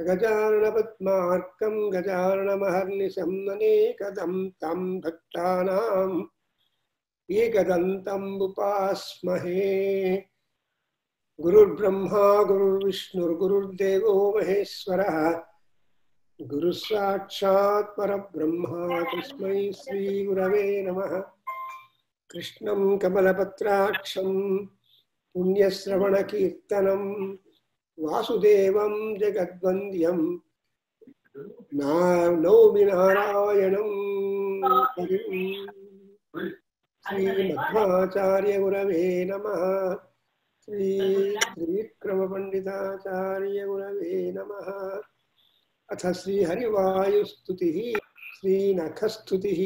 गजाननपद्मार्कं गजाननमहर्निशं अनेकदं तं भक्तानां एकदन्तं उपास्महे। गुरुर्ब्रह्मा गुरुर्विष्णुर्गुरुर्देवो महेश्वरः गुरुसाक्षात् परब्रह्मा तस्मै श्रीगुरवे नमः। कृष्णं कमलपत्राक्षं पुण्यश्रवणकीर्तनं वासुदेवं जगद्वन्द्यं नौमि नारायणं हरिं। श्रीमध्वाचार्यगुरवे नमः। श्री त्रिविक्रमपण्डिताचार्यगुरवे नमः। अथ श्रीहरिवायुस्तुतिः श्रीनखस्तुतिः।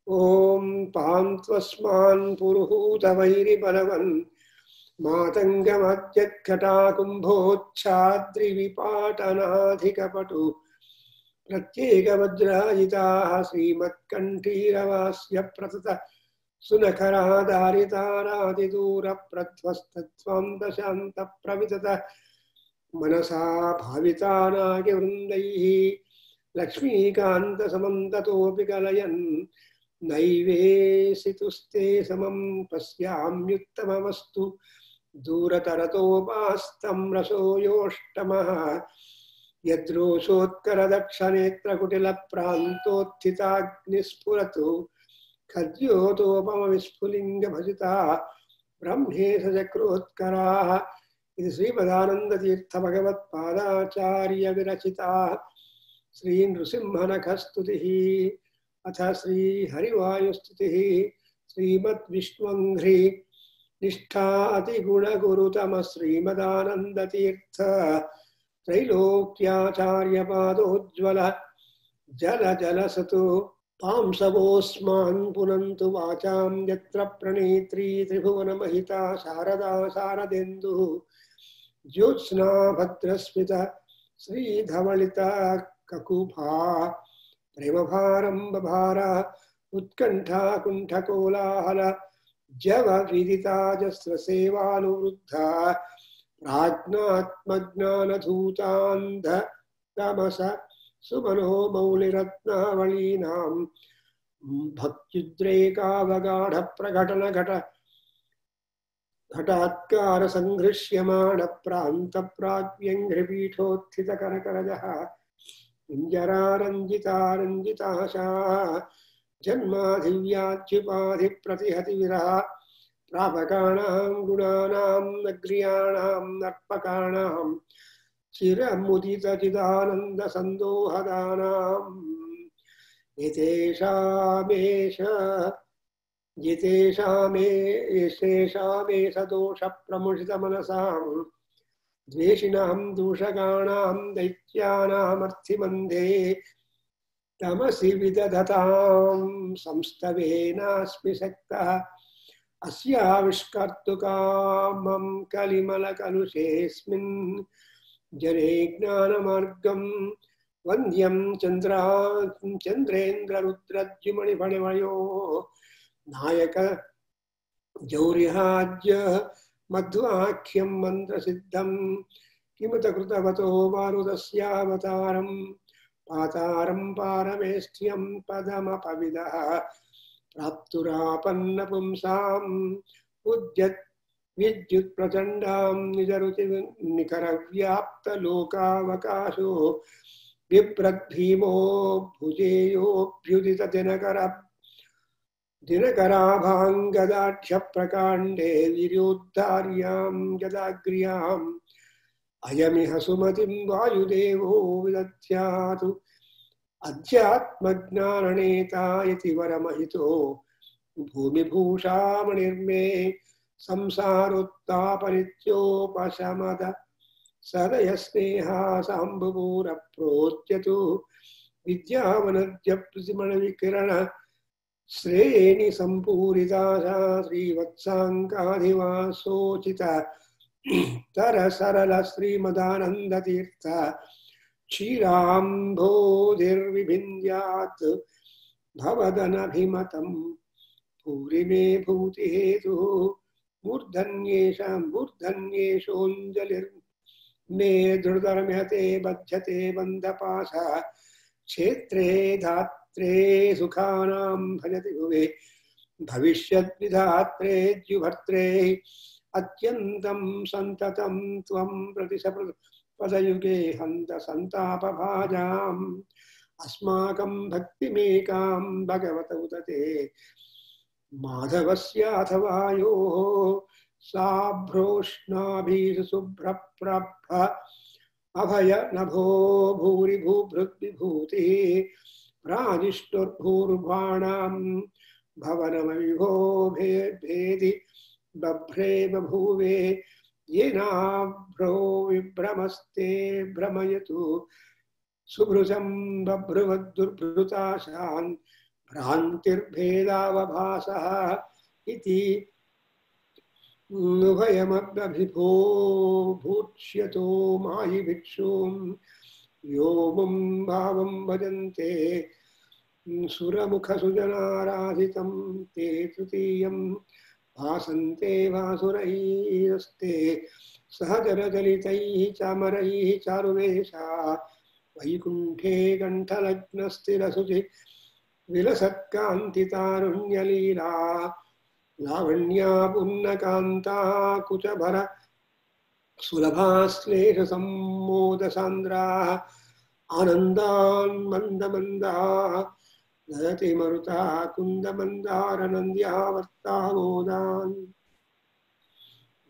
ओं पान्त्वस्मान् पुरुहूतवैरिबलवन् मातङ्गमद्यत्कटाकुम्भोच्छाद्रिविपाटनाधिकपटु प्रत्येकवज्रायिताः श्रीमत्कण्ठीरवास्य प्रतत सुनखरादारितारादिदूरप्रध्वस्तत्वान्तशान्तप्रवितत मनसा भावितानाग्यवृन्दैः लक्ष्मीकान्तसमन्ततोऽपि कलयन् नैवेशितुस्ते समं पश्याम्युत्तमवस्तु दूरतरतोपास्तं रसो योष्टमः। यद्रोषोत्करदक्षनेत्रकुटिलप्रान्तोत्थिताग्निस्फुरतु खद्योतोपमविस्फुलिङ्गभजिता ब्रह्मेशचक्रोत्कराः। इति श्रीमदानन्दतीर्थभगवत्पादाचार्यविरचिता श्रीनृसिंहनखस्तुतिः। अथ श्रीहरिवायुस्तुतिः। श्रीमद्विष्णुवङ्घ्रि निष्ठा अतिगुणगुरुतम श्रीमदानन्दतीर्थ त्रैलोक्याचार्यपादोज्ज्वल जलजलसतु पांसवोऽस्मान् पुनन्तु वाचां यत्र प्रणेत्री त्रिभुवनमहिता शारदा शारदेन्दुः ज्योत्स्ना भद्रस्मिता श्रीधवलिता ककुभा प्रेमभारम्बभार उत्कण्ठा कुण्ठकोलाहल जव विदिताजस्रसेवानुवृद्धा प्राज्ञात्मज्ञानधूतान्ध तमस सुमनो मौलिरत्नावलीनां भक्त्युद्रेकावगाढप्रकटनघट घटात्कार संघृष्यमाण प्रान्तप्राज्ञङ्घ्रिपीठोत्थितकरकरजः कुञ्जरारञ्जितारञ्जिताशा जन्माधिव्याज्युपाधिप्रतिहतिविरह प्रापकाणां गुणानां नग्रियाणां नर्पकाणां चिरमुदितचिदानन्दसन्दोहदानाम् येषामेष दोषप्रमुषितमनसां द्वेषिणां दूषकाणां दैत्यानामर्थिमन्धे तमसि विदधतां संस्तवेनास्मि शक्तः अस्याविष्कर्तुकामं कलिमलकलुषेऽस्मिन् जने ज्ञानमार्गं वन्द्यं चन्द्रेन्द्ररुद्रद्युमणिफणिमयो नायक जौर्याज्य मध्वाख्यं मन्त्रसिद्धं किमुत कृतवतो मारुतस्यावतारं पातारं पारमेष्ठ्यं पदमपविदः प्राप्तुरापन्नपुंसाम् उद्यत् विद्युत्प्रचण्डां निजरुचिनिकरव्याप्तलोकावकाशो बिभ्रद्भीमो दिनकराभाङ्गदाढ्यप्रकाण्डे वीर्योद्धार्यां गदाग्र्याम् अयमिह सुमतिं वायुदेवो विदध्यातु अध्यात्मज्ञाननेता इति वरमहितो भूमिभूषामणिर्मे संसारोत्तापनित्योपशमद सदयस्नेहासाम्बुपूरप्रोच्यतु विद्यावनद्यप्रतिमणविकिरण श्रेणी सम्पूरिताशा श्रीवत्साङ्काधिवासोचित तरसरल श्रीमदानन्दतीर्थ क्षीराम्भोधिर्विभिन्द्यात् भवदनभिमतं भूरिमे भूतिहेतुः मूर्धन्येषोऽञ्जलिर् ने धृतरम्यते बध्यते बन्धपाशः क्षेत्रे धात्रे सुखानां भजति भुवे भविष्यद्विधात्रे द्युभर्त्रे अत्यन्तं सन्ततं त्वं प्रतिशपदयुगे हन्त सन्तापभाजाम् अस्माकं भक्तिमेकां भगवत उदते माधवस्याथवा योः साभ्रोष्णाभिः शुभ्रप्रभ अभय नभो भूरि भूभृद्विभूतिः प्राजिष्टुर्भूर्भाणां भवनमविभो भेदि बभ्रे बभूवे येनाभ्रो विभ्रमस्ते भ्रमयतु सुभृशं बभ्रुवद्दुर्भृताशान् भ्रान्तिर्भेदावभासः इति उभयमभ्यभिभो भूक्ष्यतो मायि भिक्षुं यो मुं भावं भजन्ते सुरमुखसुजनाराधितं ते तृतीयं भासन्ते वासुरैरस्ते सहचरचलितैः चामरैः चारुवेषा वैकुण्ठे कण्ठलग्नस्थिरसुचि विलसत्कान्तितारुण्यलीला लावण्या पुन्नकान्ता कुचभर सुलभाश्लेषसम्मोदसान्द्रा आनन्दान् मन्दमन्दाः ददति मरुता कुन्दमन्दारनन्द्यावर्तामोदान्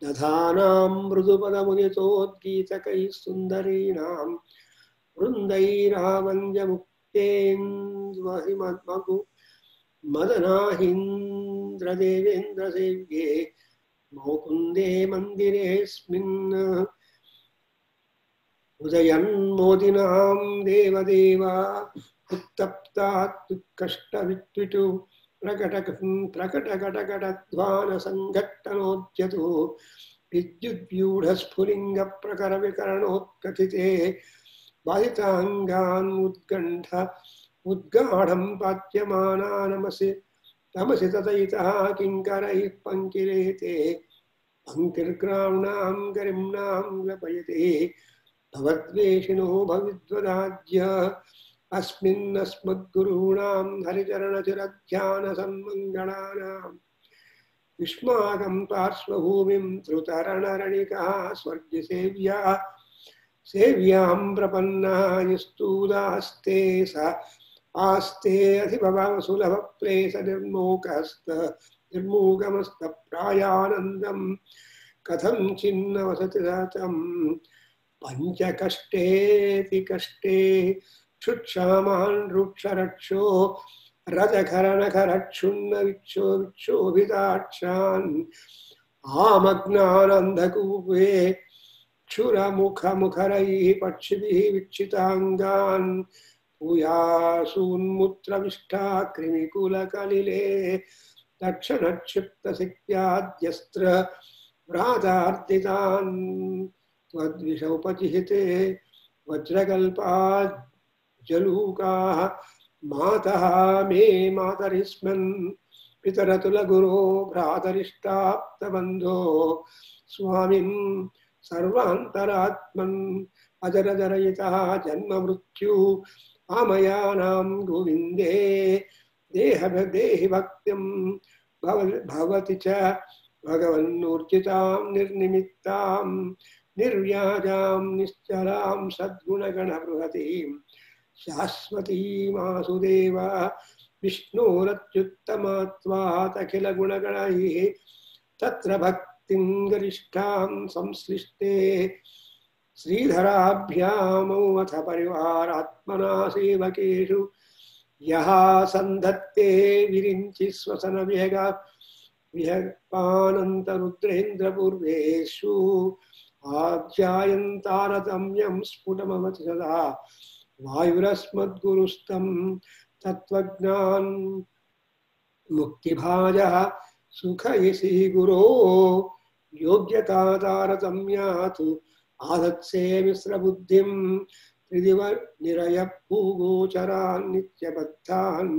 दधानां मृदुपदमुदितोद्गीतकैः सुन्दरीणां वृन्दैरावन्द्यमुक्तेन्द्वहिमद्मगु मदनाहीन्द्रदेवेन्द्रसेव्ये मौकुन्दे मन्दिरेऽस्मिन् उदयन्मोदिनां देवदेव उत्तप्तात्कष्टविट्विटु प्रकटकटकटध्वानसङ्घट्टनोद्यतु विद्युद्व्यूढस्फुलिङ्गप्रकरविकरणोत्कथिते बाधिताङ्गान् उत्कण्ठ उद्गाढं पात्यमाना नमसि तमसि ततैतः किङ्करैः पङ्किरेते पङ्क्तिर्ग्राम्णां गरिम्णां व्यपयते भवद्वेषिणो भविद्वदाद्य अस्मिन्नस्मद्गुरूणां हरिचरणचिरध्यानसन्मङ्गलानां युष्माकं पार्श्वभूमिं धृतरणरणिकः स्वर्गसेव्या सेव्यां प्रपन्नायस्तूदास्ते स आस्ते अधिभवसुलभप्रेस निर्मूकमस्तप्रायानन्दं कथं छिन्नवसति तं पञ्चकष्टेति कष्टे क्षुक्षामान् रुक्षरक्षो रजखरणखरक्षुण्णविक्षोभिताक्षान् आमग्नानन्धकूपे क्षुरमुखमुखरैः पक्षिभिः वीक्षिताङ्गान् भूयासून्मुत्रविष्ठा कृमिकुलकलिले तक्षणक्षिप्तसिक्त्याद्यस्त्र भ्रातार्दितान् त्वद्विषौपचिहिते वज्रकल्पाज्जलूकाः मातः मे मातरिस्मन् पितरतुलगुरो भ्रातरिष्टाप्तबन्धो स्वामिन् सर्वान्तरात्मन् अजरजरयितः जन्ममृत्यु आमयानां गोविन्दे देहि भक्तिं भवति च भगवन्नूर्जितां निर्निमित्तां निर्व्याजां निश्चलां सद्गुणगणबृहतीं शाश्वतीमासुदेव विष्णोरत्युत्तमात्वात् तत्र भक्तिं गरिष्ठां संश्लिष्टे श्रीधराभ्यामथ परिवारात्मना सेवकेषु यः सन्धत्ते विरिञ्चि स्वसन विहपानन्तरुद्रेन्द्रपूर्वेषु आध्यायन्तारतम्यं स्फुटमवति सदा वायुरस्मद्गुरुस्तं तत्त्वज्ञान मुक्तिभाजः सुखयसि गुरो योग्यता तारतम्यातु आदत्से मिश्रबुद्धिं त्रिदिव निरयभूगोचरान् नित्यबद्धान्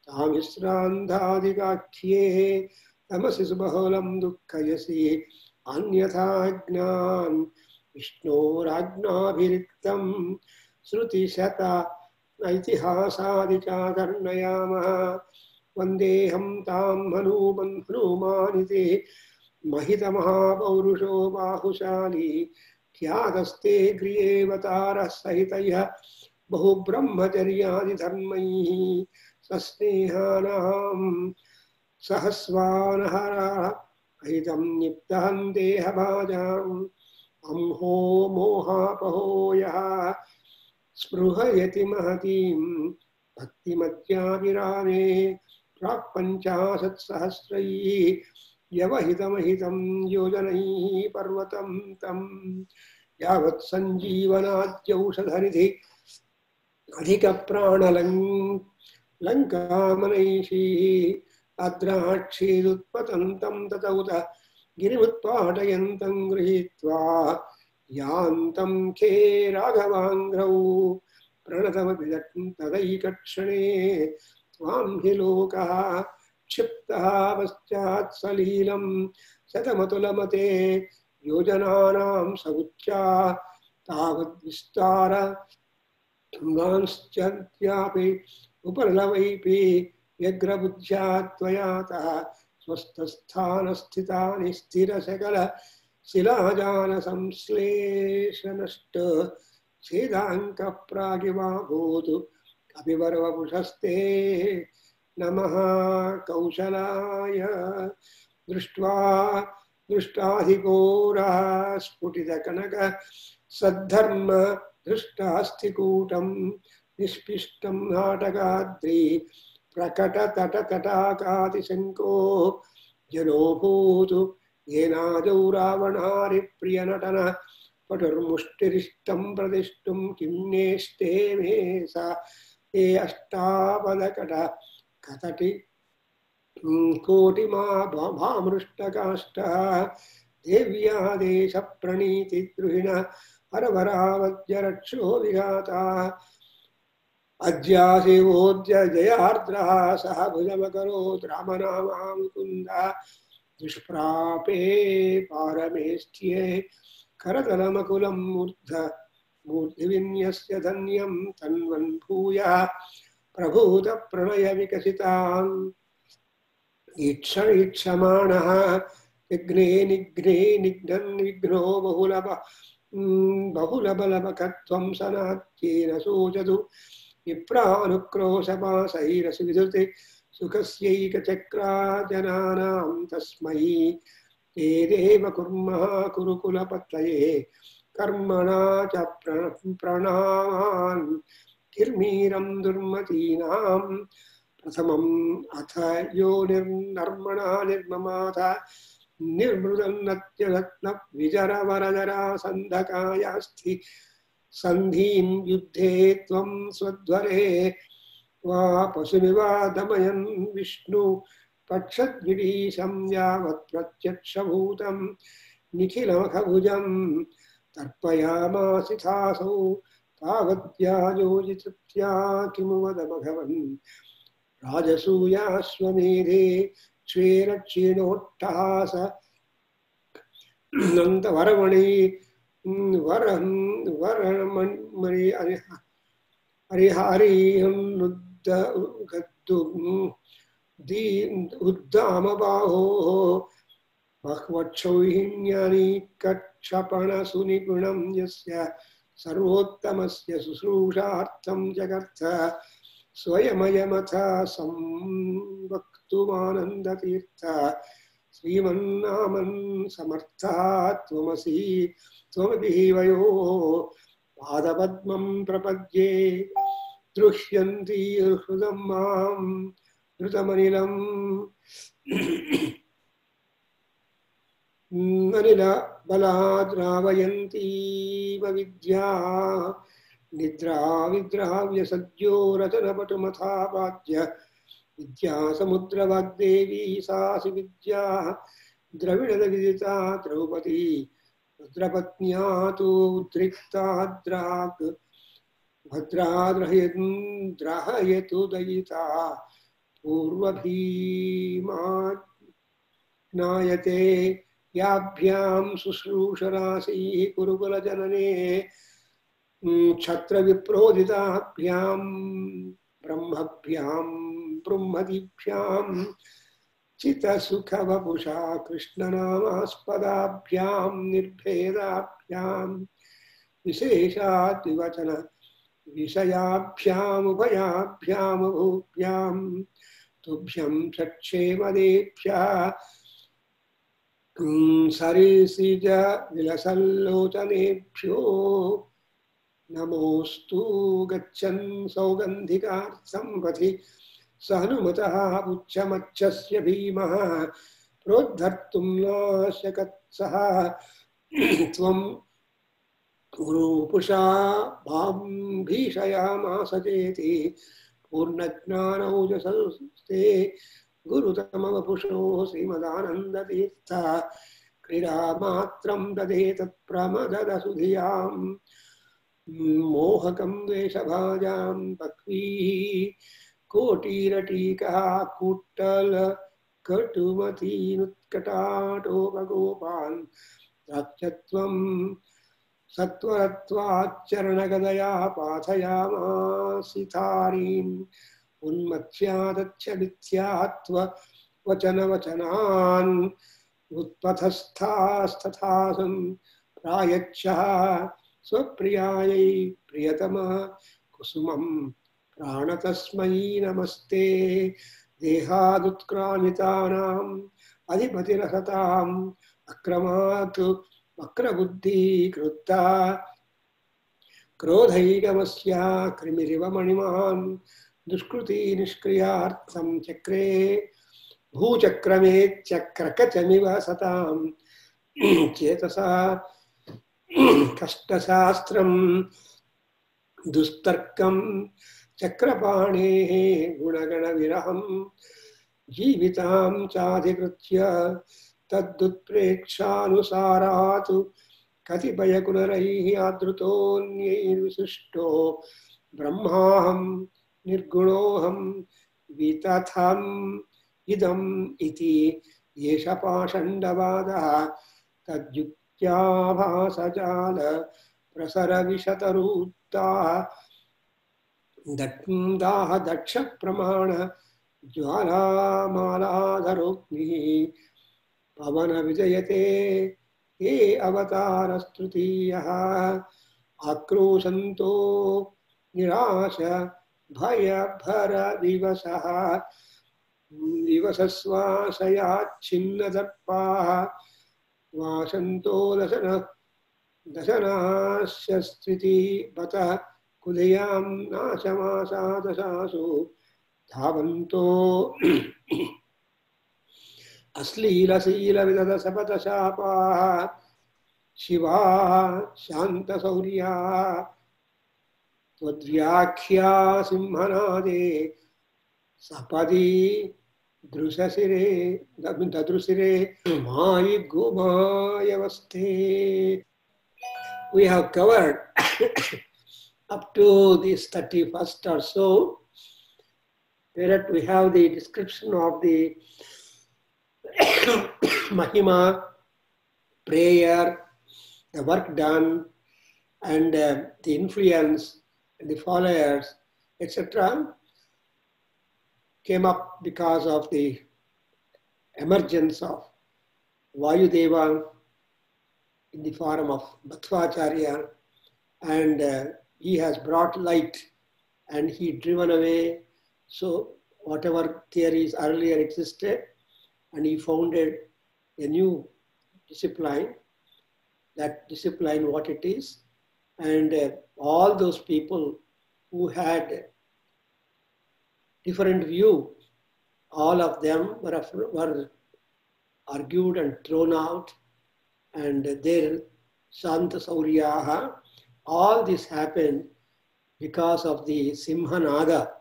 तामिश्रान्धादिकाख्ये तमसि सुबहुलं दुःखयसि अन्यथा ज्ञान् विष्णोराज्ञाभिरिक्तं श्रुतिशत ऐतिहासादिचाकर्णयामः वन्देऽहं तां हनुमानिति महितमहापौरुषो बाहुशाली ख्यातस्ते गृहेऽवतारः सहितयः बहुब्रह्मचर्यादिधर्मैः सस्नेहानां सहस्वानहरः अहितं निप्तहं देहभाजाम् अंहो मोहापहो यः स्पृहयति महतीं भक्तिमत्याभिरामे प्राक्पञ्चाशत्सहस्रैः व्यवहितमहितं योजनैः पर्वतं तं यावत् सञ्जीवनाद्यौषधनिधि अधिकप्राणलङ्कामनैषीः अद्राक्षीदुत्पतन्तं ततौत गिरिमुत्पाटयन्तं गृहीत्वा यान्तं खे राघवाङ्घ्रौ प्रणतमपि तदैकक्षणे त्वां हि लोकः क्षिप्तः पश्चात् सलीलं शतमतुलमते योजनानां समुच्चा तावद्विस्तार तुङ्गांश्चापि उपलवैपि व्यग्रबुद्ध्या त्वयातः स्वस्थस्थानस्थितानि स्थिरसकल शिलाजालसंश्लेषनष्ट छेदाङ्कः प्रागिवाभूतु कपिवरवपुषस्ते नमः कौशलाय दृष्ट्वा दृष्टाधिघोरः स्फुटितकनक सद्धर्म दृष्टास्थिकूटं निष्पिष्टं नाटकाद्रि प्रकटतटतटाकातिशङ्को जनोऽभूत् येनादौ रावणारिप्रियनटन पटुर्मुष्टिरिष्टं प्रतिष्ठुं किं नेष्टे मे सा ते अष्टापदकट कतटि कोटिमा भामृष्टकाष्ठः देव्या देशप्रणीतिद्रुहिण हरवरावज्यरक्षो विघाता अज्यासेवोद्य जयार्द्रः सह भुजमकरोत् रामनामा मुकुन्दः दुष्प्रापे पारमेष्ठ्ये करतलमकुलं मूर्धिविन्यस्य धन्यं तन्वन् भूयः प्रभूतप्रणयविकसितां ईक्षमाणः विघ्ने निघ्ने निघ्नन् विघ्नो बहुलबलबकत्वं सनात्येन सोचतु विप्रानुक्रोशपाशैरसुविधृते सुखस्यैकचक्राजनानां तस्मै ते देव कुर्मः कुरुकुलपतये कर्मणा च प्रणामान् किर्मीरं दुर्मतीनां प्रथमम् अथ यो निर्नर्मणा निर्ममाथ निर्मृदन्नत्यरत्न विजरवरजरा सन्धकायास्ति सन्धीं युद्धे त्वं स्वध्वरे वा पशुमिवादमयन् विष्णु पक्षद्विडीशं यावत् प्रत्यक्षभूतं निखिलमखभुजं तर्पयामासिथासौ तावद्यायोजितृत्या किमु वद भगवन् राजसूयाश्वमेधे श्वेरक्षीणोट्टहास नन्तवरमणि वरमणि हरिहरिहन्नुद्दगद्दु उद्दामबाहोः बह्वक्षौहिण्यानीकक्षपणसुनिगुणं यस्य सर्वोत्तमस्य शुश्रूषार्थं जगर्थ स्वयमयमथ संवक्तुमानन्दतीर्थ श्रीमन्नामन् समर्थः त्वमसि त्वमपि वयो पादपद्मं प्रपद्ये दृश्यन्ति हृदं मां धृतमनिलम् अनिल बलाद्रावयन्तीव विद्या निद्रा विद्राव्यसद्यो रतनपटुमथापाद्य विद्या समुद्रवाग्देवी सासि विद्या द्रविणविदिता द्रौपदी रुद्रपत्न्या तु उद्रिक्ताद्राग् भद्राद्रहयतु दयिता पूर्वभीमा ज्ञायते याभ्यां शुश्रूषराशिः कुरुकुलजनने क्षत्रविप्रोदिताभ्यां ब्रह्मभ्यां ब्रह्मदीभ्यां चितसुखवपुषा कृष्णनामास्पदाभ्यां निर्भेदाभ्यां विशेषाद्विवचन विषयाभ्यामुभयाभ्यामुभूभ्यां तुभ्यं षट्क्षेमदेभ्यः सरिसिज विलसल्लोचनेभ्यो नमोस्तु गच्छन् सौगन्धिकार्थं पथि स हनुमतः पुच्छमच्छस्य भीमः प्रोद्धर्तुं नाशकत्सः त्वं गुरुपुषा मां भीषयामास चेति पूर्णज्ञानौजसस्ते गुरुतमवपुषो श्रीमदानन्दतीर्थ क्रीडामात्रं ददेतत् प्रमददसुधियां मोहकं द्वेषभाजां बह्वीः कोटिरटीकः कुट्टल कटुमतीनुत्कटाटोपगोपान् द्राक्षत्वं सत्वरत्वाच्चरणगदया पाथयामासितारीम् उन्मत्स्यादच्च मिथ्यात्व वचनवचनान् उत्पथस्थास्तथासं प्रायच्छः स्वप्रियायै प्रियतमः कुसुमं प्राणतस्मै नमस्ते देहादुत्क्रामितानाम् अधिपतिरसताम् अक्रमात् वक्रबुद्धिकृता क्रोधैकमस्या कृमिरिव मणिमान् दुष्कृति निष्क्रियार्थं चक्रे भूचक्रमे चक्रकचमिव सतां चेतसा कष्टशास्त्रं दुस्तर्कं चक्रपाणेः गुणगणविरहं जीवितां चाधिकृत्य तद्दुत्प्रेक्षानुसारात् कतिपयकुलरैः आदृतोऽन्यैर्विशिष्टो ब्रह्माहं निर्गुणोऽहं वितथम् इदम् इति एष पाषण्डवादः तद्युक्त्याभासजाल प्रसरविशतरूक्ताः दक्ष्दाः दक्षप्रमाण ज्वालामालाधरोग्निः पवन विजयते ये अवतारस्तृतीयः आक्रोशन्तो निराश भय भर विवशः विवशश्वासयाच्छिन्नदर्पाः वासन्तो दशनाश्यस्त्विति बत कुलयां नाशमासादशासु धावन्तो अश्लीलशीलविदशपथशापाः शिवाः शान्तशौर्याः त्वद्व्याख्या सिंहनादे सपदि दृशशिरे ददृशिरे मायि गोमायवस्थे. We have covered up to this 31st or so, where we have the description of the Mahima, prayer, the work done, and the influence, and the followers, etc. came up because of the emergence of Vayudeva in the form of Madhvacharya, and he has brought light and he driven away so whatever theories earlier existed, and he founded a new discipline, that discipline what it is, and all those people who had different view, all of them were argued and thrown out, and their Santa Sauryaha, all this happened because of the Simhanada.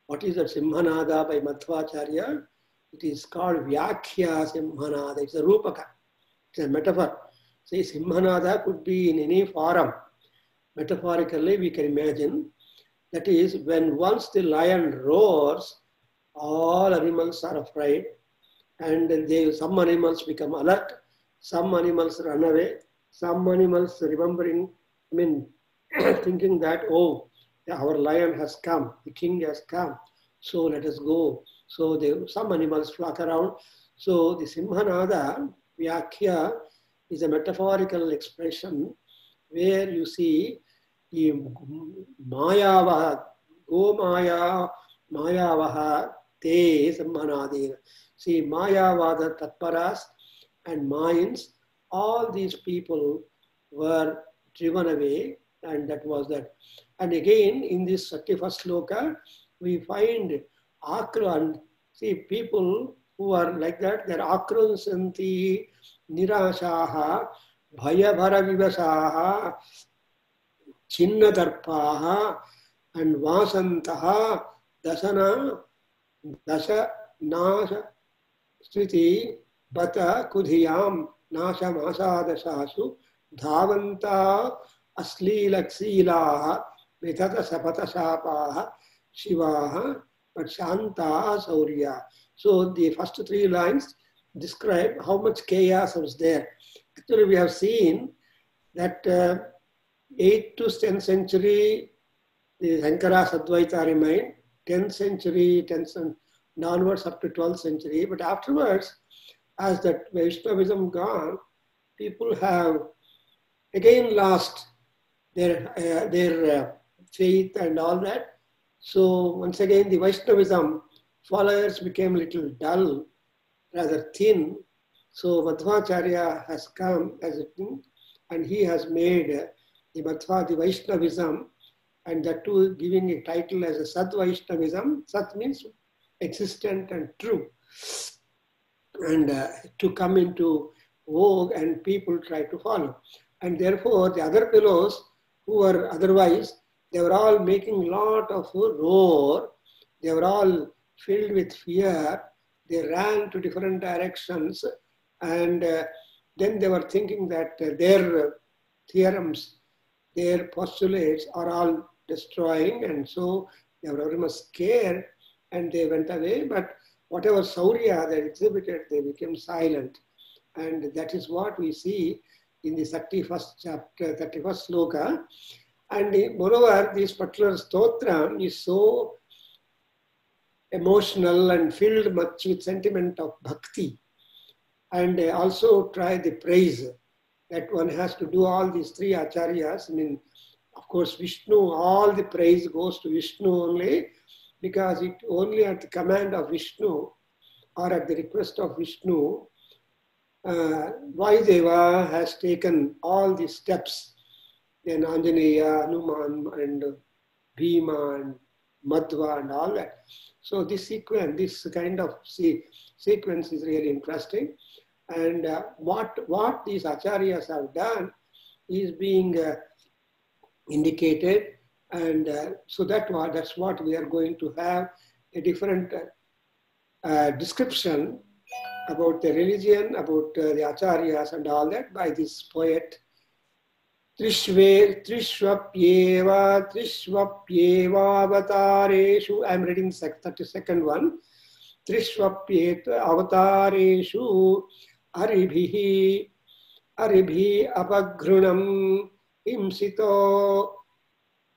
What is the Simhanada by Madhvacharya? It is called Vyakhya Simhanada. It's a Rupaka. It's a metaphor. See, Simhanada could be in any form. Metaphorically, we can imagine. That is, when once the lion roars, all animals are afraid, and some animals become alert, Some animals run away, some animals remembering, thinking that, oh, our lion has come, the king has come, so let us go. So some animals flock around. So the Simhanada Vyakhya is a metaphorical expression where you see the Mayavaha, Go Maya, Mayavaha, Te Simhanadina. See, Mayavada Tatparas and Mayans, all these people were driven away, and that was that. And again, in this 31st sloka, we find Akran. See, people who are like that, they're Akransanti, Nirashaha, Bhayabhara Vivasaha, Chinnadarpaha, and Vasantaha, Dasana, Dasa, Nasha, Sriti, Bata, Kudhiyam, Nasha, Masadasasu, Dhavanta, Aslilaksilaha, Vitata Sapata Sapaha, Shivaha, but Shanta Saurya. So the first three lines describe how much chaos was there. Actually, we have seen that 8th to 10th century, the Sankara Sadvaita remained, 10th century, 10th and onwards up to 12th century. But afterwards, as that Vaishnavism gone, people have again lost their faith and all that. So once again, the Vaishnavism followers became a little dull, rather thin. So Madhvacharya has come as a thing, and he has made the Vaishnavism, and that too giving a title as a Sat Vaishnavism. Sat means existent and true, and to come into vogue, and people try to follow. And therefore, the other fellows who were otherwise, they were all making a lot of roar. They were all filled with fear. They ran to different directions, and then they were thinking that their theorems, their postulates are all destroying, and so they were very much scared, and they went away. But whatever Saurya they exhibited, they became silent. And that is what we see in the 31st chapter, 31st sloka. And moreover, this particular stotra is so emotional and filled much with sentiment of bhakti. And also try the praise that one has to do all these three acharyas. Of course, Vishnu, all the praise goes to Vishnu only, because it only at the command of Vishnu or at the request of Vishnu, Vayudeva has taken all these steps. Then Anjaneya, Hanuman, and Bhima, and Madhva, and all that. So this sequence, this kind of sequence is really interesting. And what these acharyas have done is being indicated, and so that's what we are going to have a different description about the religion, about the acharyas and all that by this poet. Trishvapyeva avatareshu. I'm reading the 32nd one. Trishvapyet avatareshu aribhi apagrunam imsito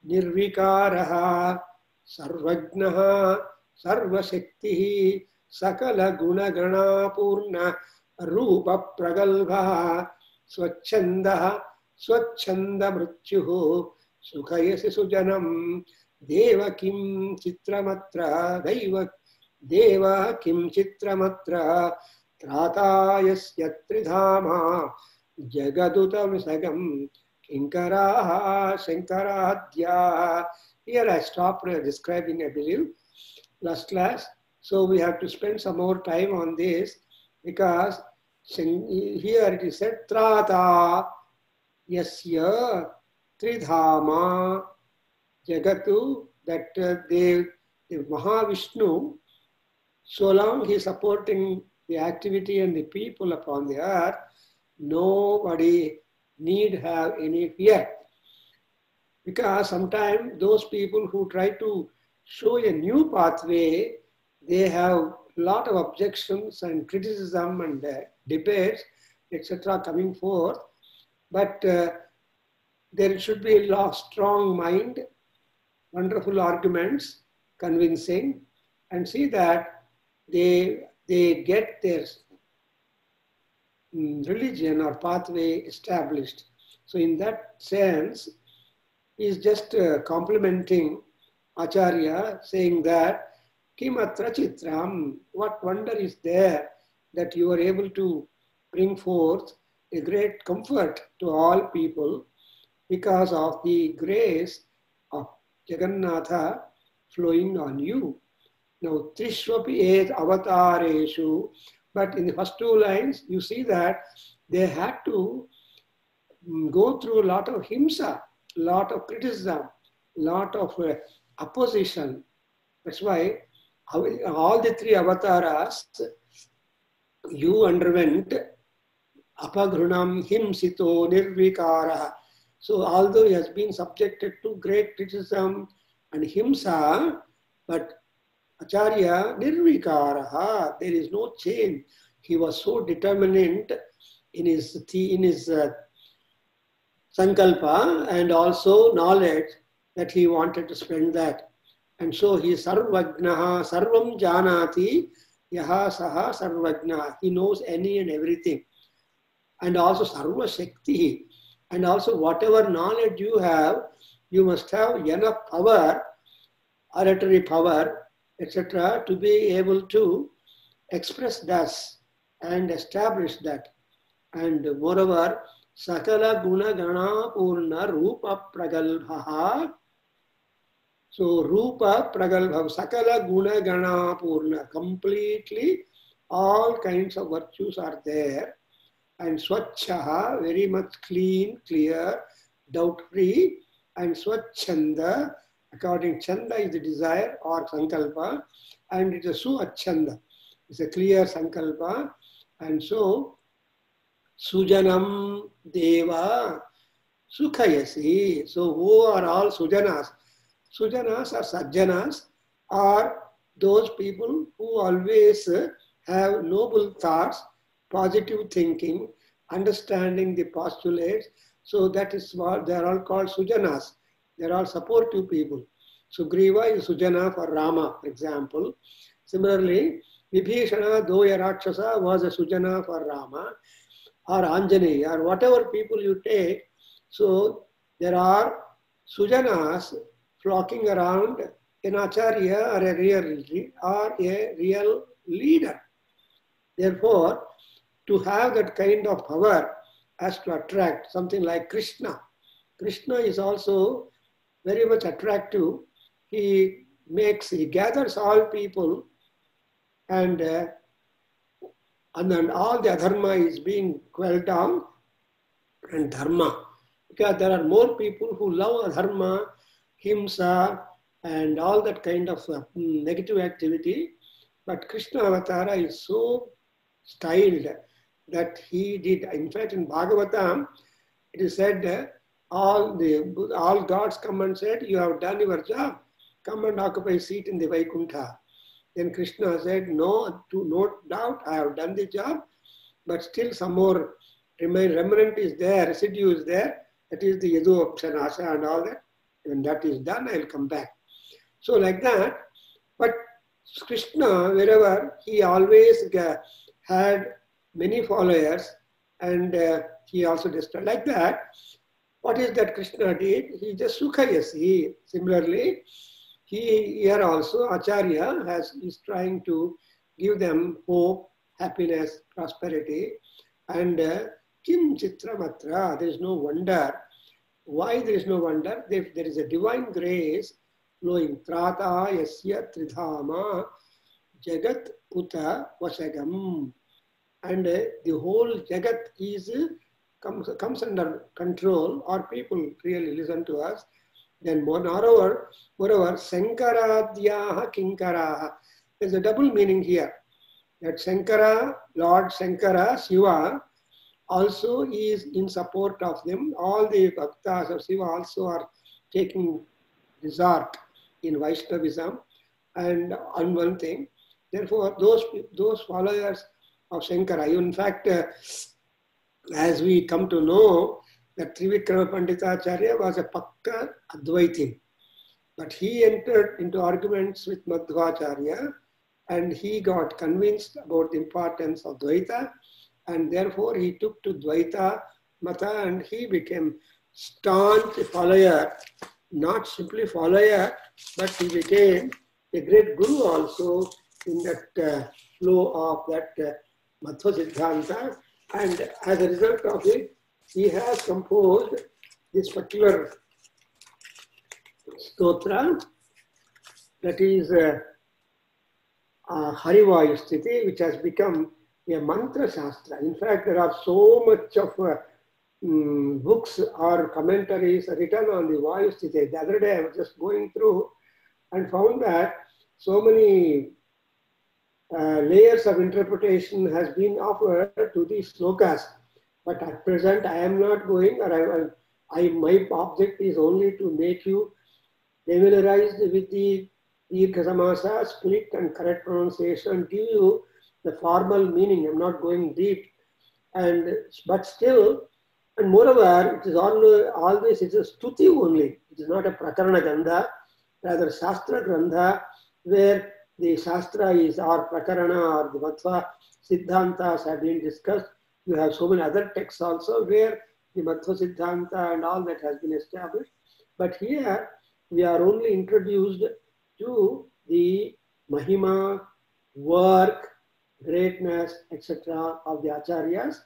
nirvikaraha sarvajnaha sarvashaktihi sakala gunagana purna rupa pragalbha swachandaha swachanda mrityuhu sukhayasi sujanam deva kim chitramatra deva kim chitramatra tratayasya tridhama jagadutam sagam kinkaraha shankaradhya. Here I stopped describing, I believe, last class. So we have to spend some more time on this, because here it is said trata yasya tridhama jagatu, that the Mahavishnu, so long he is supporting the activity and the people upon the earth, nobody need have any fear. Because sometimes those people who try to show a new pathway, they have a lot of objections and criticism and debates, etc. coming forth. But there should be a strong mind, wonderful arguments, convincing, and see that they get their religion or pathway established. So in that sense, he is just complimenting Acharya, saying that Kimatra Chitram, what wonder is there that you are able to bring forth a great comfort to all people because of the grace of Jagannatha flowing on you. Now, Trishwapi et avatareshu, but in the first two lines, you see that they had to go through a lot of himsa, a lot of criticism, a lot of opposition. That's why all the three avatars, you underwent apagrunam himsito nirvikara. So although he has been subjected to great criticism and himsa, but Acharya nirvikara, there is no change. He was so determined in his sankalpa and also knowledge that he wanted to spend that. And so he sarvagnaha, sarvam janati, yaha saha sarvagnaha. He knows any and everything. And also sarva shakti. And also whatever knowledge you have, you must have enough power, oratory power, etc., to be able to express thus and establish that. And moreover, sakala guna gana purna rupa pragalbhaha. So rupa pragalbhav, sakala guna gana purna, completely all kinds of virtues are there. And swachhaha, very much clean, clear, doubt-free. And swachchanda, according chanda is the desire or sankalpa, and it is suachanda. It's a clear sankalpa. And so, sujanam deva sukhayasi. So who are all sujanas? Sujanas or sajjanas are those people who always have noble thoughts, positive thinking, understanding the postulates. So that is what they are all called sujanas. They are all supportive people. Sugriva is sujana for Rama, for example. Similarly, Vibhishana, though a Rakshasa, was a sujana for Rama, or Anjaneya, or whatever people you take. So there are sujanas flocking around an acharya or a real leader. Therefore, to have that kind of power has to attract something like Krishna. Krishna is also very much attractive. He gathers all people, and then all the adharma is being quelled down, and dharma. Because there are more people who love adharma, himsa, and all that kind of negative activity. But Krishna Avatara is so styled that he did. In fact, in Bhagavatam, it is said all gods come and said, you have done your job. Come and occupy a seat in the Vaikuntha. Then Krishna said, no doubt, I have done the job, but still some more remnant is there, residue is there. That is the Yadu Apsanasa and all that. When that is done, I will come back. So like that, but Krishna, wherever, he always had many followers, and he also destroyed. Like that, what is that Krishna did? He just sukhayasi. Similarly, here also Acharya is trying to give them hope, happiness, prosperity, and kim chitramatra, there is no wonder. Why there is no wonder? There is a divine grace flowing. Trata yasya tridhama jagat uta vasagam. And the whole jagat comes under control, or people really listen to us. Then moreover, Sankaradhyaha Kinkaraha. There's a double meaning here. That Sankara, Lord Sankara, Shiva, also is in support of them. All the bhaktas of Shiva also are taking resort in Vaishnavism and on one thing. Therefore, those followers of Shankara, in fact, as we come to know, that Trivikrama Panditacharya was a Pakka Advaiti. But he entered into arguments with Madhvacharya and he got convinced about the importance of Dvaita, and therefore he took to Dvaita Mata and he became staunch follower, not simply follower, but he became a great guru also in that flow of that Madhva Siddhanta, and as a result of it, he has composed this particular stotra, that is Harivayu Sthiti, which has become a mantra shastra. In fact, there are so much of books or commentaries written on the Vayu Sthiti. The other day I was just going through and found that so many layers of interpretation has been offered to these slokas. But at present I am not going, or my object is only to make you familiarized with the Dirgha Samasa, split and correct pronunciation, give you the formal meaning. I'm not going deep. But still, and moreover, it is always it's a stuti only. It is not a prakarana gandha, rather shastra grandha, where the shastra is or prakarana or the Madhva Siddhantas have been discussed. You have so many other texts also where the Madhva Siddhanta and all that has been established. But here we are only introduced to the Mahima, work, greatness, etc. of the Acharyas,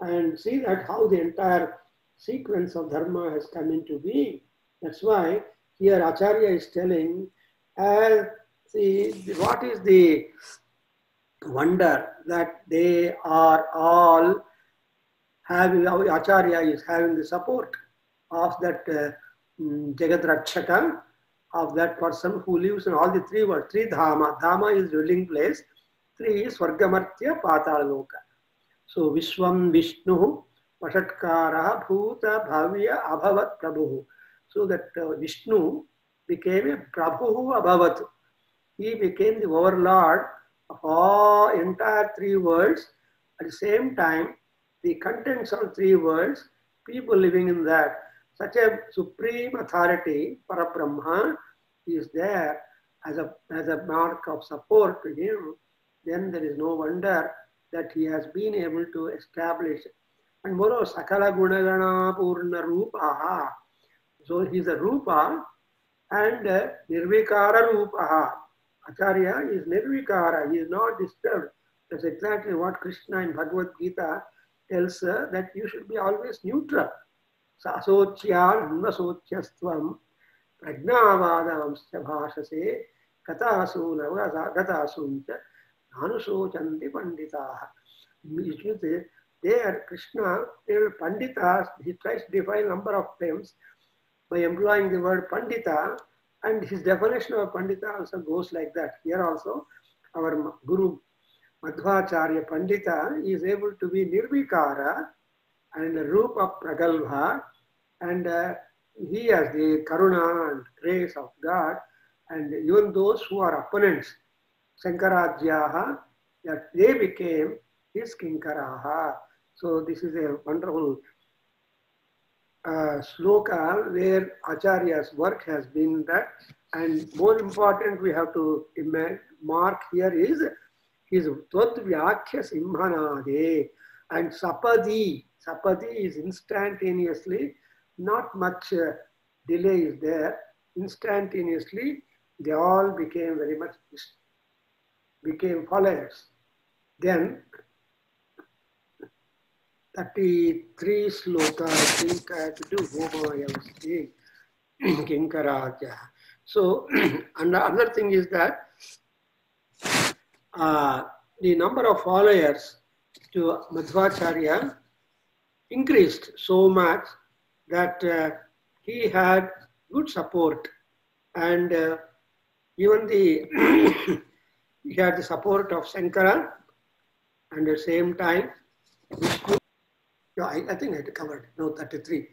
and see that how the entire sequence of Dharma has come into being. That's why here Acharya is telling, see, what is the wonder that they are all having, Acharya is having the support of that Jagat Rakshaka, of that person who lives in all the three worlds. Three Dhama. Dhama is dwelling place. Three is Swargamartya Pataloka. So Vishwam Vishnu Vashatkara Bhuta Bhavya Abhavat Prabhu. So that Vishnu became a Prabhu Abhavat. He became the overlord of all entire three worlds. At the same time, the contents of three worlds, people living in that, such a supreme authority, Parabrahma, is there as a mark of support to him. Then there is no wonder that he has been able to establish. And moreover, Sakala Gunagana Purna Rupaha. So he is a Rupa and Nirvikara Rupaha. Acharya is Nirvikara, he is not disturbed. That's exactly what Krishna in Bhagavad Gita tells that you should be always neutral. Sasochya Nasochastvam Pragnavadamsya Bhashase Katasu Navagasuncha Nanusochanti Panditaha. Which means there Krishna, there Panditas, he tries to define a number of terms by employing the word Pandita, and his definition of Pandita also goes like that. Here also, our Guru Madhvacharya Pandita is able to be Nirvikara and the Rupa Pragalbha, and he has the Karuna and grace of God, and even those who are opponents, Shankarajyaha, that they became his Kinkaraha. So this is a wonderful sloka where Acharya's work has been that, and more important we have to mark here is his Tvat Vyakhya Simhanade and Sapadi. Sapadi is instantaneously, not much delay is there. Instantaneously, they all became very much, became followers. Then 33 sloka, I think I have to do Homa, I was saying, Kinkaraja. So, another thing is that the number of followers to Madhvacharya increased so much that he had good support, and even the he had the support of Shankara, and at the same time Vishnu. I think I covered. No, 33.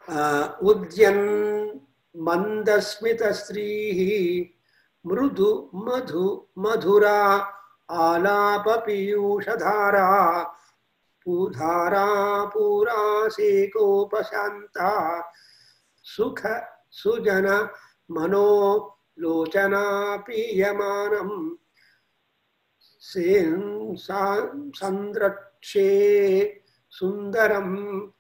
Udyan Mandasmita Srihi Mrudu Madhu Madhura Alapa Piyushadhara Pudhara pura sekopasyanta sukha sujana mano lochana piyamanam sen sandrakshe sundaram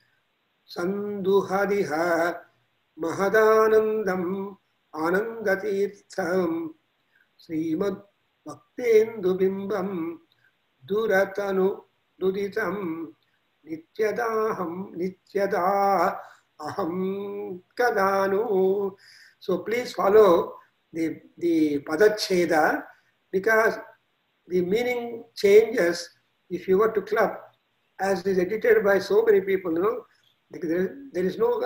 sanduhadiha mahadanandam anandatirtham Srimad Bhaktendu Bimbam Duratanu Duditam Nityada Aham Kadanu. So please follow the Padacheda, because the meaning changes if you were to club, as is edited by so many people. There is no,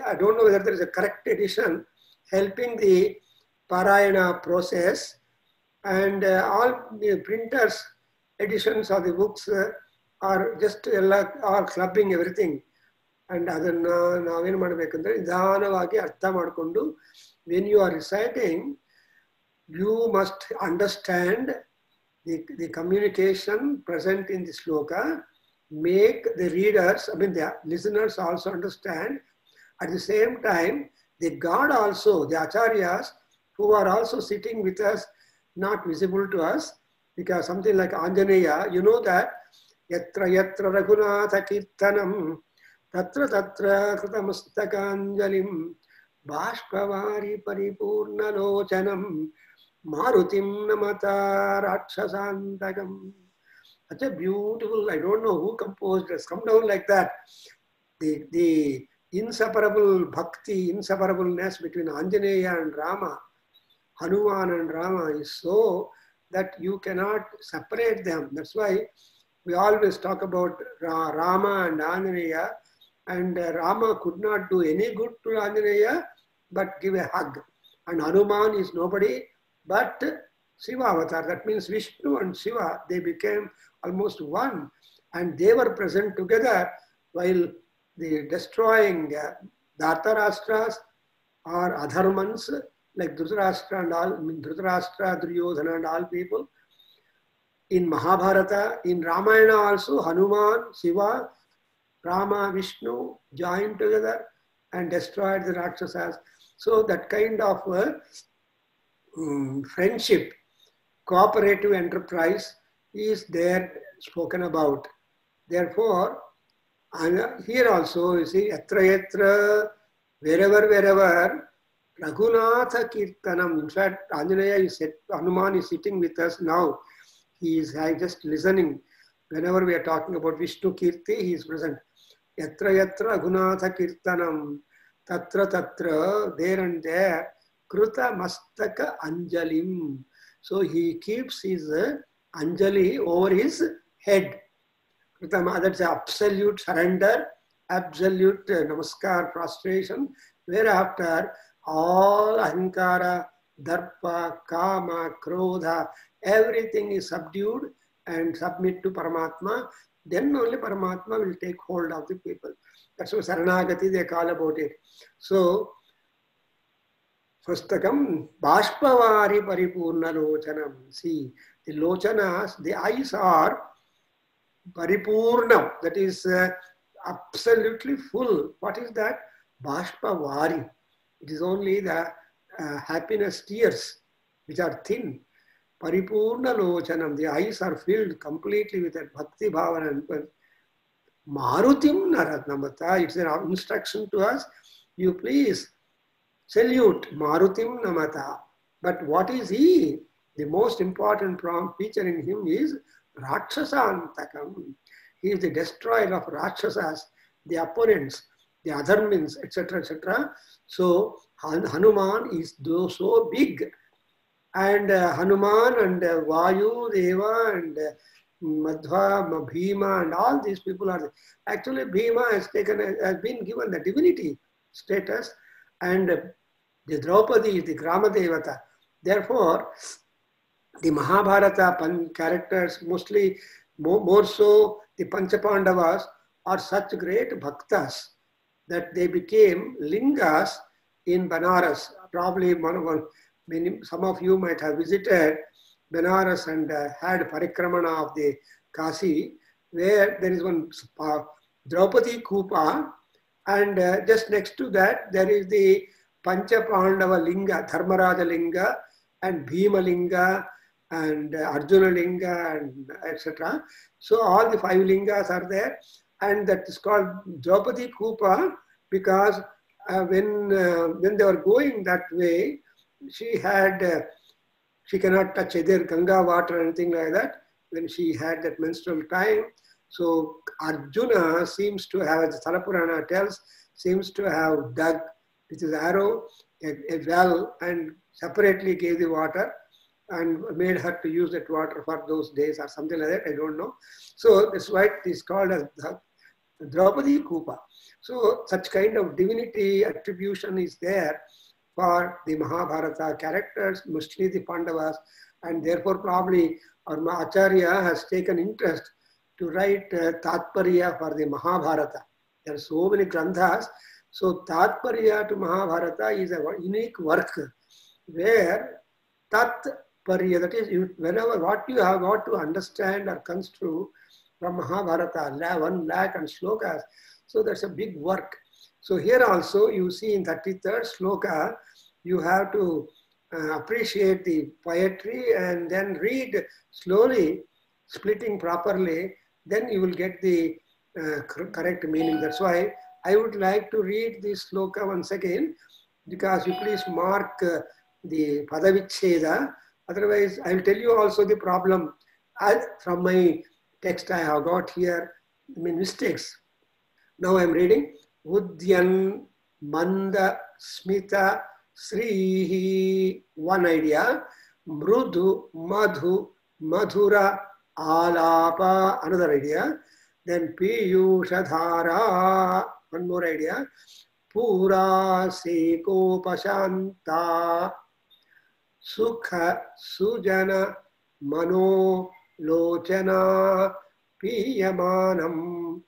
I don't know whether there is a correct edition helping the Parayana process, and all the printers editions of the books are just are clubbing everything. And when you are reciting, you must understand the communication present in the sloka, make the readers, the listeners also understand. At the same time, the God also, the acharyas, who are also sitting with us, not visible to us, because something like Anjaneya, you know that yatra yatra raghunatha kirtanam tatra tatra kritamustakanjalim bhashpavari paripurna lochanam marutim namata rakshasantakam. Such a beautiful, I don't know who composed it, come down like that. The inseparable bhakti, inseparableness between Anjaneya and Rama, Hanuman and Rama is so that you cannot separate them. That's why we always talk about Rama and Anjaneya, and Rama could not do any good to Anjaneya but give a hug. And Hanuman is nobody but Shiva avatar. That means Vishnu and Shiva, they became almost one, and they were present together while the destroying Dhartarashtra's or Adharmans like Dhritarashtra and all, Dhritarashtra, Duryodhana and all people. In Mahabharata, in Ramayana also, Hanuman, Shiva, Rama, Vishnu joined together and destroyed the Rakshasas. So that kind of friendship, cooperative enterprise is there spoken about. Therefore, here also, you see, yatra yatra, wherever, Raghunatha Kirtanam. In fact, Anjaneya is Hanuman is sitting with us now. He is just listening. Whenever we are talking about Vishnu Kirti, he is present. Yatra yatra Raghunatha Kirtanam, tatra tatra, there and there, Kruta Mastaka Anjalim. So he keeps his Anjali over his head. That's absolute surrender, absolute namaskar, prostration, whereafter all ahankara, darpa, kama, krodha, everything is subdued and submit to Paramatma. Then only Paramatma will take hold of the people. That's what Saranagati they call about it. So, Swastakam, Bashpavari Paripurna Lochanam. See, the Lochanas, the eyes are Paripurnam, that is absolutely full. What is that? Bashpavari. It is only the happiness tears which are thin. Paripurna Lochanam, the eyes are filled completely with that Bhakti Bhavana and Marutim Naratnamata. It's an instruction to us. You please salute Marutim Namata. But what is he? The most important feature in him is Rakshasantakam. He is the destroyer of Rakshasas, the opponents, the Adharmins, etc., etc. So Hanuman is so big. And Hanuman and Vayu, Deva and Madhva, Bhima and all these people are, actually Bhima has been given the divinity status, and the Draupadi is the Grama Devata. Therefore, the Mahabharata characters, mostly more so the Panchapandavas, are such great bhaktas that they became lingas in Banaras. Probably some of you might have visited Benares and had parikramana of the Kasi. where there is one Draupadi Kupa, and just next to that there is the Pancha Pandava Linga, Dharmaraja Linga, and Bhima Linga, and Arjuna Linga, and etc. So all the 5 lingas are there, and that is called Draupadi Kupa because when they were going that way, she had she cannot touch either Ganga water or anything like that when she had that menstrual time. So Arjuna seems to have, as the Thalapurana tells, seems to have dug with his arrow a well and separately gave the water and made her to use that water for those days or something like that, I don't know. So that's why it is called as Draupadi Kupa. So such kind of divinity attribution is there for the Mahabharata characters, mostly the Pandavas, and therefore probably our Acharya has taken interest to write Tatparya for the Mahabharata. There are so many granthas. So Tatparya to Mahabharata is a unique work where Tatparya, that is, whenever what you have got to understand or construe from Mahabharata, 1 lakh and slokas, so that's a big work. So here also you see in 33rd sloka, you have to appreciate the poetry and then read slowly, splitting properly, then you will get the correct meaning. That's why I would like to read this sloka once again, because you please mark the Padavicheda. Otherwise, I will tell you also the problem. From my text I have got here, mistakes. Now I am reading. Udyan Manda Smita Srihi, one idea. Mrudu Madhu Madhura Alapa, another idea. Then Piyushadhara, one more idea. Pura Seko Pashanta Sukha Sujana Mano Lochana Piyamanam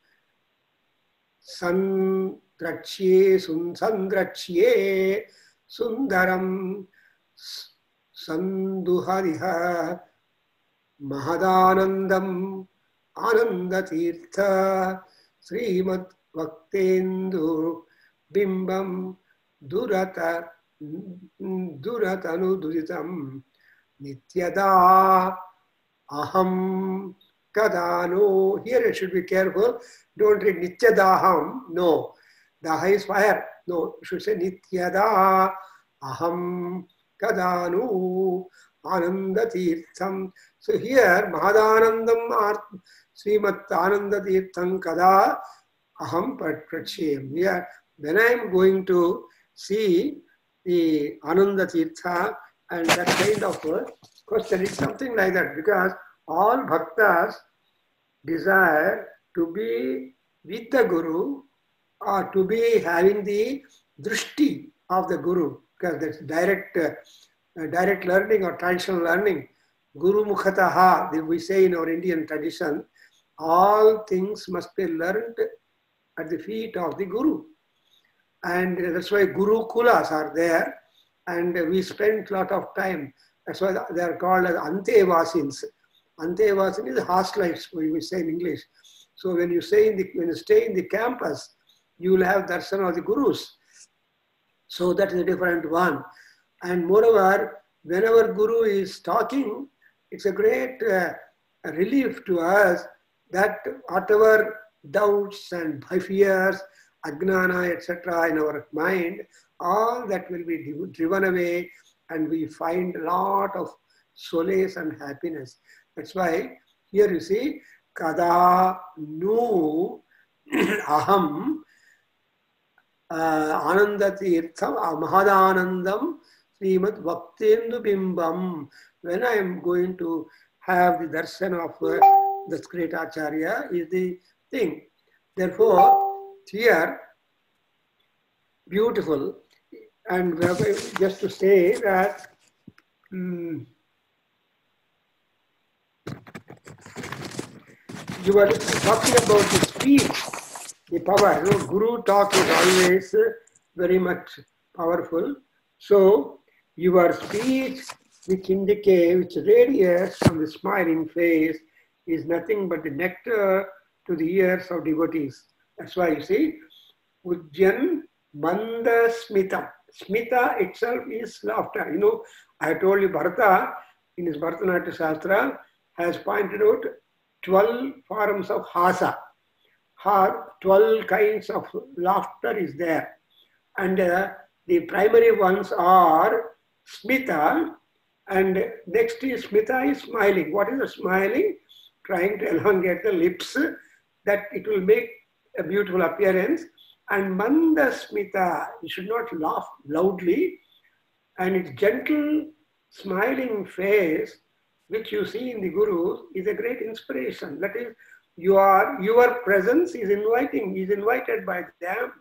Sandrachye Sandrachye Sundaram Sanduhariha Mahadanandam Anandatirtha Srimad Vaktendu Bimbam Duratanu Nityada Aham Kadano. Here you should be careful. Don't read Nityadaham. No. Daha is fire. No. You should say Nityada Aham Kadanu Anandatirtham. So here Mahadanandam Srimat Anandatirtham Kada Aham Prachayam. Here, when I am going to see the Anandatirtha and that kind of question, it's something like that, because all bhaktas desire to be with the Guru or to be having the drishti of the Guru, because that's direct learning or traditional learning. Guru Mukhataha, we say in our Indian tradition, all things must be learned at the feet of the Guru. And that's why Guru Kulas are there, and we spend a lot of time. That's why they are called as Antevasins. Antevasin is hostelites, we say in English. So when you stay in the campus, you will have darshan of the Gurus. So that is a different one. And moreover, whenever Guru is talking, it's a great relief to us that whatever doubts and fears, ajnana, etc. in our mind, all that will be driven away, and we find a lot of solace and happiness. That's why here you see, Kada Nu Aham Anandatirtham Mahadanandam Srimad Bhaktendu Bimbam. When I am going to have the darshan of this great Acharya is the thing. Therefore, here, beautiful. And just to say that you were talking about the speech, the power. You know, Guru talk is always very much powerful. So your speech, which indicates, which radiates from the smiling face, is nothing but the nectar to the ears of devotees. That's why you see, Ujjan Manda Smita. Smita itself is laughter. You know, I told you Bharata in his Bharatanatyam Shastra has pointed out 12 forms of hasa. 12 kinds of laughter is there. And the primary ones are smita, and next is smita is smiling. What is the smiling? Trying to elongate the lips, that it will make a beautiful appearance. And manda smita, you should not laugh loudly. And its gentle, smiling face, which you see in the Gurus, is a great inspiration. That is, your presence is invited by them.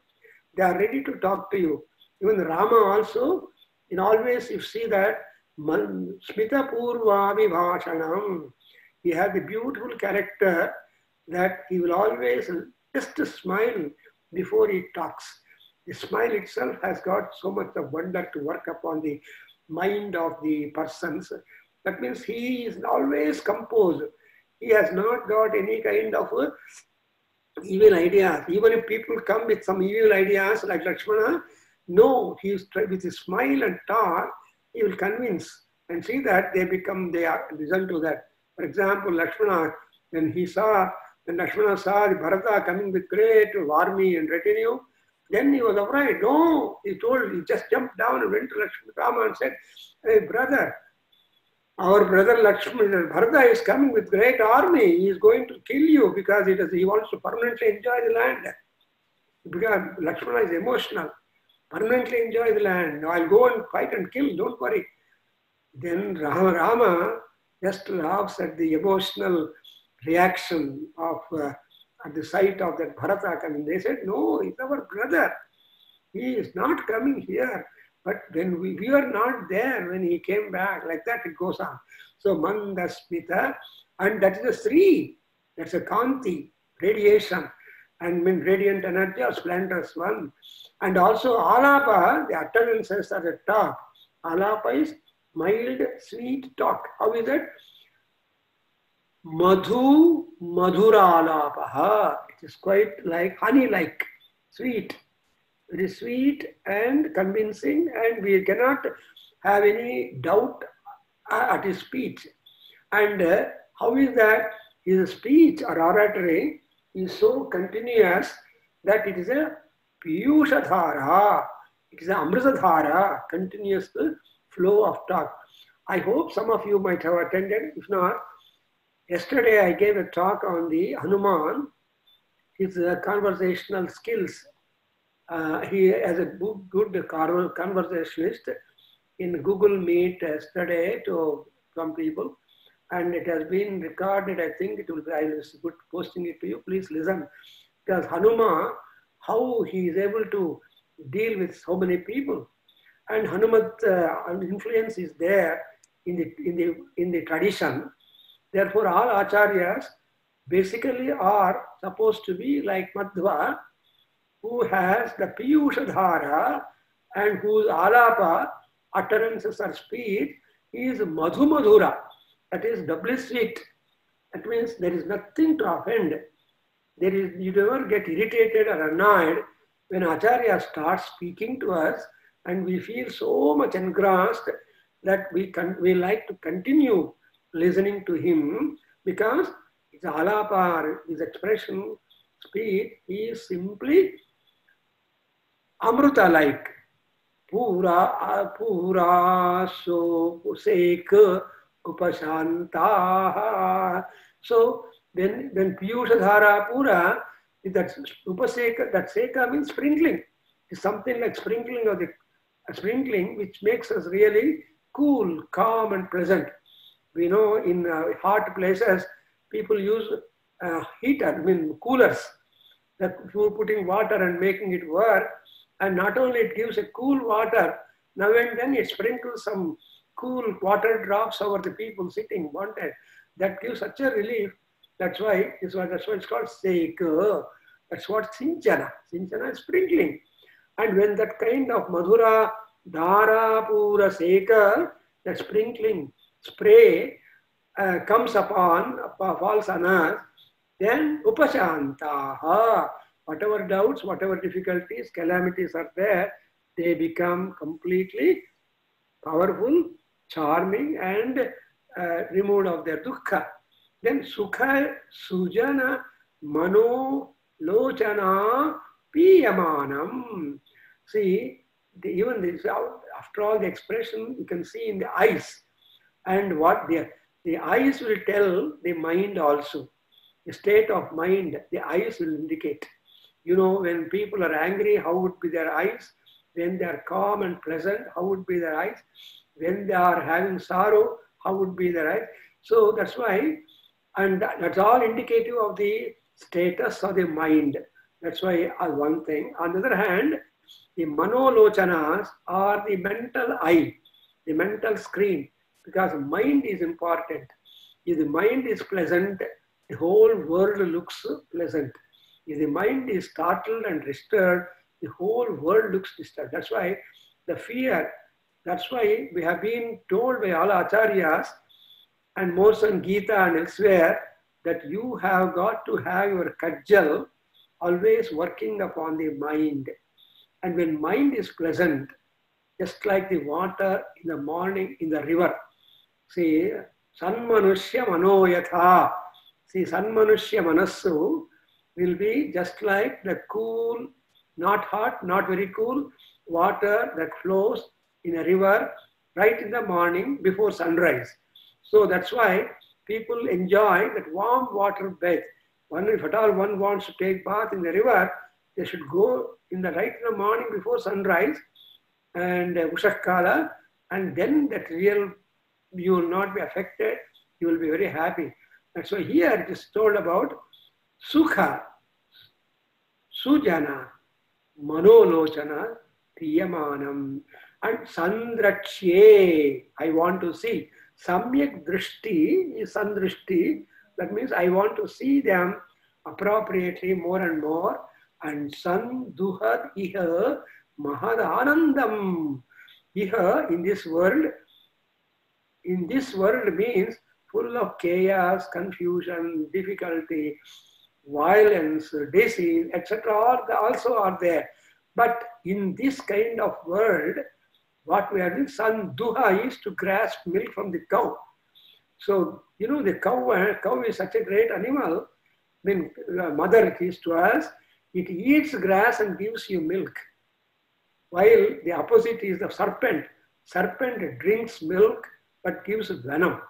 They are ready to talk to you. Even Rama also, in always you see that Smita Purva Vibhashanam. He has a beautiful character that he will always just smile before he talks. The smile itself has got so much of wonder to work upon the mind of the persons. That means he is always composed. He has not got any kind of evil ideas. Even if people come with some evil ideas like Lakshmana, no, he is with his smile and talk, he will convince and see that they are listen to that. For example, Lakshmana, when Lakshmana saw the Bharata coming with great army and retinue, then he was afraid. No, he just jumped down and went to Rama and said, "Hey brother, our brother Lakshmana, Bharata is coming with great army. He is going to kill you because he wants to permanently enjoy the land." Because Lakshmana is emotional. Permanently enjoy the land. I'll go and fight and kill, don't worry. Then Rama just laughs at the emotional reaction of at the sight of that Bharata coming. They said, "No, he's our brother. He is not coming here." But when we were not there when he came back, like that it goes on. So Mandasmita, and that is a Sri, that's a Kanti, radiation, and mean radiant energy or splendorous one. And also Alapa, the utterances are the talk. Alapa is mild, sweet talk. How is it? Madhu Madhuralapaha. It is quite like honey-like, sweet. It is sweet and convincing, and we cannot have any doubt at his speech. And how is that? His speech or oratory is so continuous that it is a Piyushadhara, it is an Amrisadhara, continuous flow of talk. I hope some of you might have attended. If not, yesterday I gave a talk on the Hanuman, his conversational skills. He has a good conversationalist in Google Meet yesterday to some people, and it has been recorded. I think it will be, I was good posting it to you. Please listen, because Hanuma, how he is able to deal with so many people, and Hanumat influence is there in the tradition. Therefore, all acharyas basically are supposed to be like Madhva, who has the Piyushadhara and whose alapa, utterances or speech, is Madhu Madhura. That is doubly sweet. That means there is nothing to offend. You never get irritated or annoyed when Acharya starts speaking to us, and we feel so much engrossed that we like to continue listening to him, because his alapa, his expression, speech is simply Amruta-like. Pura so sek upashanta. So when Piyushadhara Pura, that upaseka, that seka means sprinkling. It's something like sprinkling of a sprinkling which makes us really cool, calm and pleasant. We know in hot places people use heater, coolers, that for putting water and making it work. And not only it gives a cool water, now and then it sprinkles some cool water drops over the people sitting wanted. That gives such a relief. That's why it's called Seka. That's what Sinchana. Sinchana is sprinkling. And when that kind of Madhura, Dhara, Pura, Seka, that sprinkling spray comes upon, falls on us, Then upashantaha. Whatever doubts, whatever difficulties, calamities are there, they become completely powerful, charming, and removed of their dukkha. Then sukha, sujana, mano, lochana, piyamanam. See, even this, after all the expression, you can see in the eyes. And what the eyes will tell the mind also. The state of mind, the eyes will indicate. You know, when people are angry, how would be their eyes? When they are calm and pleasant, how would be their eyes? When they are having sorrow, how would be their eyes? So that's why, and that's all indicative of the status of the mind. That's why one thing. On the other hand, the manolochanas are the mental eye, the mental screen, because mind is important. If the mind is pleasant, the whole world looks pleasant. If the mind is startled and disturbed, the whole world looks disturbed. That's why the fear, that's why we have been told by all acharyas and more so in Gita and elsewhere that you have got to have your kajjal always working upon the mind. And when mind is pleasant, just like the water in the morning in the river, see, sanmanushya manoyatha. See, sanmanushya manassu will be just like the cool, not hot, not very cool water that flows in a river right in the morning before sunrise. So that's why people enjoy that warm water bath. If at all one wants to take bath in the river, they should go in the right in the morning before sunrise and Ushakala, and then that real, you will not be affected, you will be very happy. And so here it is told about Sukha, Sujana, Manolochana, Tiyamanam, and Sandrachye. I want to see. Samyak Drishti is Sandrishti. That means I want to see them appropriately more and more. And Sanduhad Iha Mahad Anandam. Iha in this world means full of chaos, confusion, difficulty, violence, disease, etc. also are there. But in this kind of world, what we are doing, sanduha is to grasp milk from the cow. So, you know, the cow is such a great animal. When mother gives to us, it eats grass and gives you milk. While the opposite is the serpent. Serpent drinks milk but gives venom.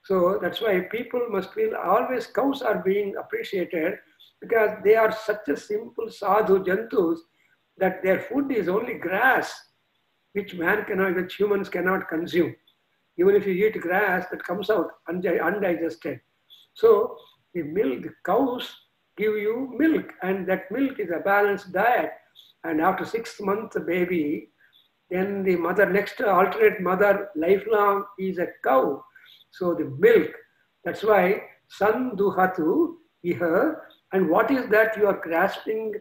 So that's why people must feel always cows are being appreciated because they are such a simple sadhu jantus that their food is only grass, which humans cannot consume. Even if you eat grass, that comes out undigested. So the cows give you milk, and that milk is a balanced diet. And after 6 months, the baby, then the mother, next alternate mother, lifelong, is a cow. So the milk, that's why sanduhatu iha. And what is that you are grasping?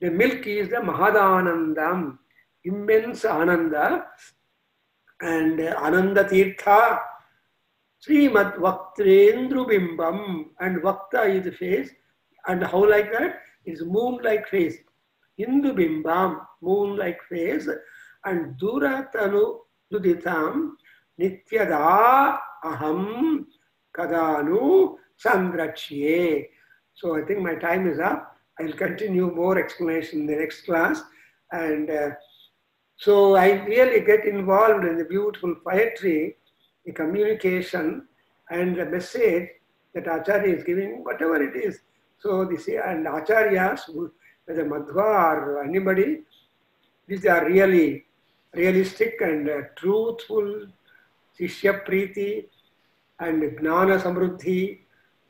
The milk is the Mahadanandam, immense Ananda, and Ananda Tirtha, Srimad Vaktrendru Bimbam, and Vakta is the face, and how like that? It's moon-like face. Hindu Bimbam, moon-like face, and Duratanu Duditam, Nityada Aham Kadanu Sandrachye. So I think my time is up. I'll continue more explanation in the next class. And so I really get involved in the beautiful poetry, the communication, and the message that Acharya is giving, whatever it is. So this, and Acharyas, whether Madhva or anybody, these are really realistic and truthful, Shishya Priti, and Gnana Samruddhi,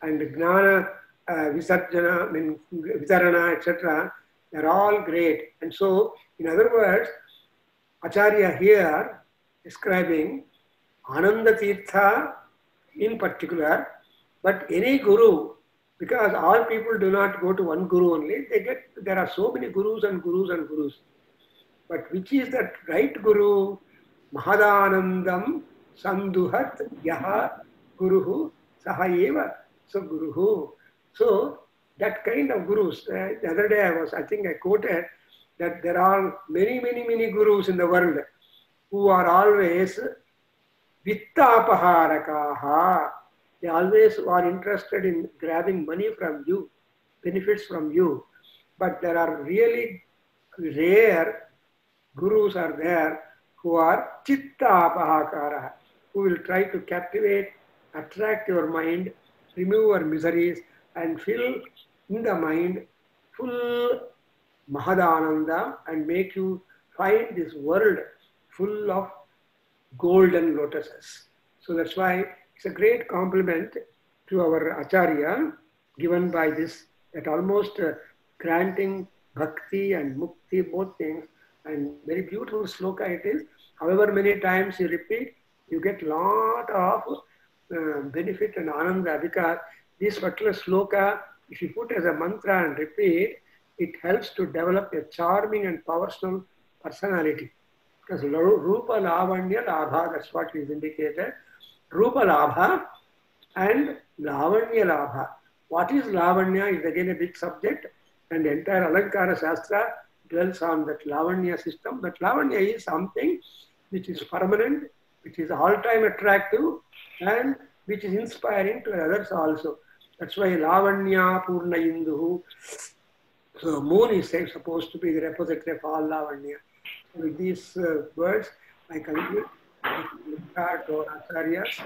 and Gnana Visarjana, Vitarana, etc. They're all great. And so, in other words, Acharya here describing Ananda Tirtha in particular, but any guru, because all people do not go to one guru only, there are so many gurus and gurus and gurus. But which is that right guru? Mahadanandam Sanduhat Yaha Guruhu Sahayeva. So Guruhu. So that kind of gurus, the other day I think I quoted that there are many, many, many gurus in the world who are always vittapaharakaha. They always are interested in grabbing money from you, benefits from you. But there are really rare gurus are there who are chitta apahakara, who will try to captivate, attract your mind, remove your miseries, and fill in the mind full mahadananda and make you find this world full of golden lotuses. So that's why it's a great compliment to our Acharya given by this, that almost granting bhakti and mukti, both things, and very beautiful sloka it is. However many times you repeat, you get lot of benefit and ananda, because this particular sloka, if you put as a mantra and repeat, it helps to develop a charming and powerful personality. Because Rupa Lavanya Labha, that's what is indicated. Rupa Labha and Lavanya Labha. What is Lavanya is again a big subject, and the entire Alankara Shastra dwells on that Lavanya system. But Lavanya is something which is permanent, which is all-time attractive, and which is inspiring to others also. That's why Lavanya Purna Induhu. So moon is supposed to be the repository of all Lavanya. With these words, I conclude to our acharyas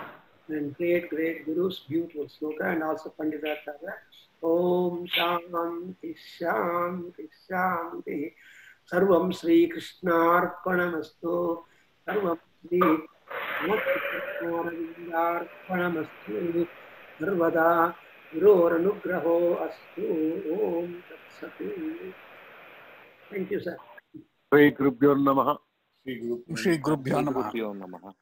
and great gurus, beautiful sloka, and also Panditacharya. Om Shanti Shanti Shanti. Sarvam Sri Krishnarpanamastu. Sarvam Sri Krishnarpanamastu. Sarvada Guroranugraho Astu. Om Tatsati. Thank you, sir. Shri Gurubhyo Namaha. Shri Gurubhyo Namaha.